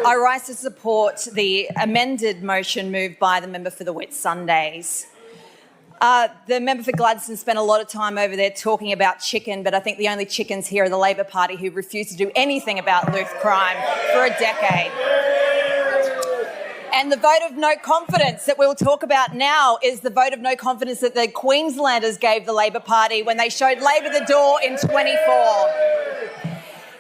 I rise to support the amended motion moved by the member for the Whitsundays. The member for Gladstone spent a lot of time over there talking about chicken, but I think the only chickens here are the Labor Party who refuse to do anything about youth crime for a decade. And the vote of no confidence that we'll talk about now is the vote of no confidence that the Queenslanders gave the Labor Party when they showed Labor the door in 24.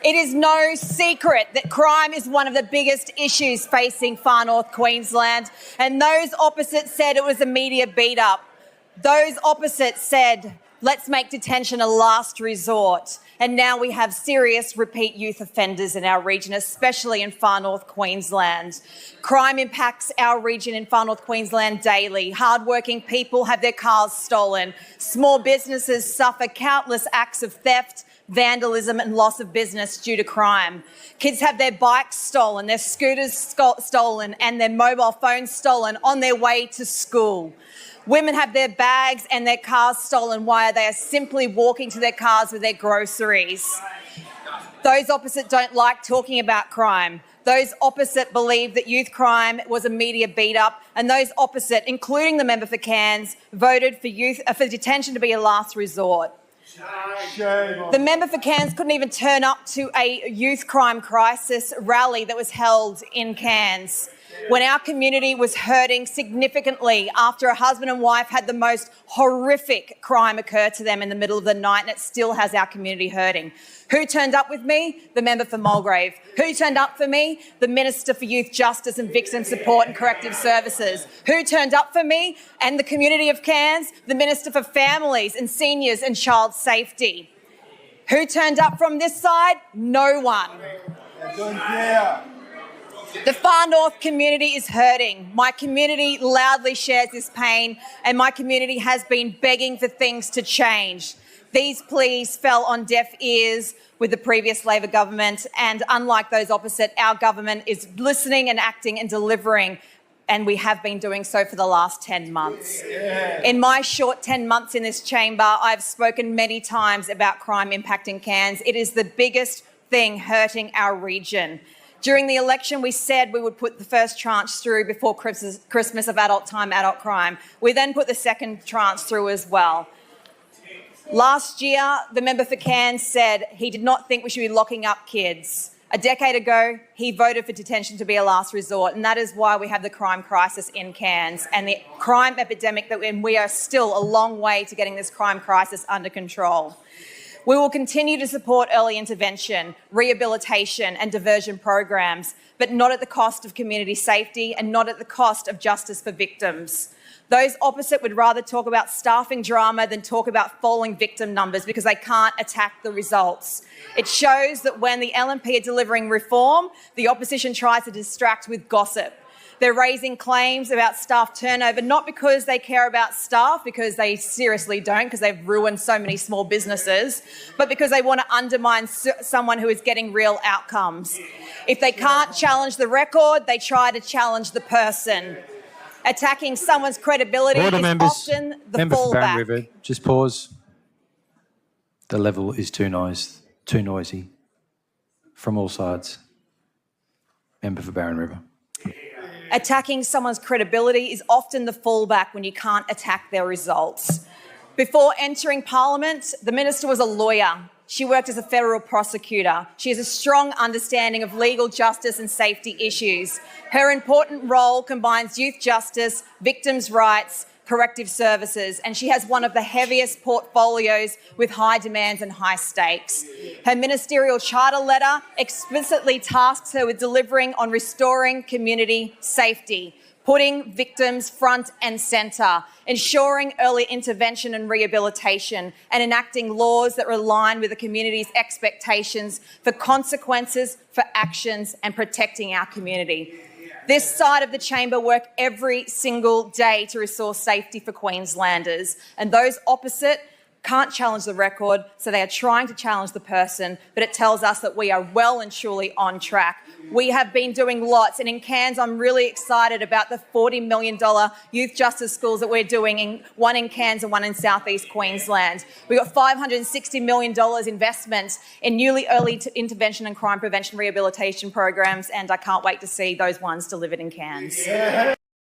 It is no secret that crime is one of the biggest issues facing far north Queensland, and those opposite said it was a media beat-up. Those opposite said, let's make detention a last resort. And now we have serious repeat youth offenders in our region, especially in far north Queensland. Crime impacts our region in far north Queensland daily. Hardworking people have their cars stolen. Small businesses suffer countless acts of theft, vandalism and loss of business due to crime. Kids have their bikes stolen, their scooters stolen and their mobile phones stolen on their way to school. Women have their bags and their cars stolen while they are simply walking to their cars with their groceries. Those opposite don't like talking about crime. Those opposite believe that youth crime was a media beat-up, and those opposite, including the member for Cairns, voted for detention to be a last resort. The member for Cairns couldn't even turn up to a youth crime crisis rally that was held in Cairns when our community was hurting significantly after a husband and wife had the most horrific crime occur to them in the middle of the night, and it still has our community hurting. Who turned up with me? The member for Mulgrave. Who turned up for me? The Minister for Youth Justice and Victim Support and Corrective Services. Who turned up for me and the community of Cairns? The Minister for Families and Seniors and Child Safety. Who turned up from this side? No one. The far north community is hurting. My community loudly shares this pain, and my community has been begging for things to change. These pleas fell on deaf ears with the previous Labor government, and unlike those opposite, our government is listening and acting and delivering, and we have been doing so for the last 10 months. In my short 10 months in this chamber, I've spoken many times about crime impacting Cairns. It is the biggest thing hurting our region. During the election, we said we would put the first tranche through before Christmas of adult time, adult crime. We then put the second tranche through as well. Last year, the member for Cairns said he did not think we should be locking up kids. A decade ago, he voted for detention to be a last resort, and that is why we have the crime crisis in Cairns and the crime epidemic that we are still a long way to getting this crime crisis under control. We will continue to support early intervention, rehabilitation and diversion programs, but not at the cost of community safety and not at the cost of justice for victims. Those opposite would rather talk about staffing drama than talk about falling victim numbers because they can't attack the results. It shows that when the LNP are delivering reform, the opposition tries to distract with gossip. They're raising claims about staff turnover, not because they care about staff, because they seriously don't, because they've ruined so many small businesses, but because they want to undermine someone who is getting real outcomes. If they can't challenge the record, they try to challenge the person. Attacking someone's credibility is often the Member for Barron fallback. River, just pause. The level is too noisy from all sides. Member for Barron River. Attacking someone's credibility is often the fallback when you can't attack their results. Before entering Parliament, the Minister was a lawyer. She worked as a federal prosecutor. She has a strong understanding of legal justice and safety issues. Her important role combines youth justice, victims' rights, corrective services, and she has one of the heaviest portfolios with high demands and high stakes. Her ministerial charter letter explicitly tasks her with delivering on restoring community safety, putting victims front and centre, ensuring early intervention and rehabilitation, and enacting laws that align with the community's expectations for consequences for actions and protecting our community. This side of the chamber work every single day to restore safety for Queenslanders, and those opposite can't challenge the record, so they are trying to challenge the person, but it tells us that we are well and truly on track. We have been doing lots, and in Cairns, I'm really excited about the $40 million youth justice schools that we're doing, one in Cairns and one in southeast Queensland. We've got $560 million investment in newly early intervention and crime prevention rehabilitation programs, and I can't wait to see those ones delivered in Cairns. Yeah.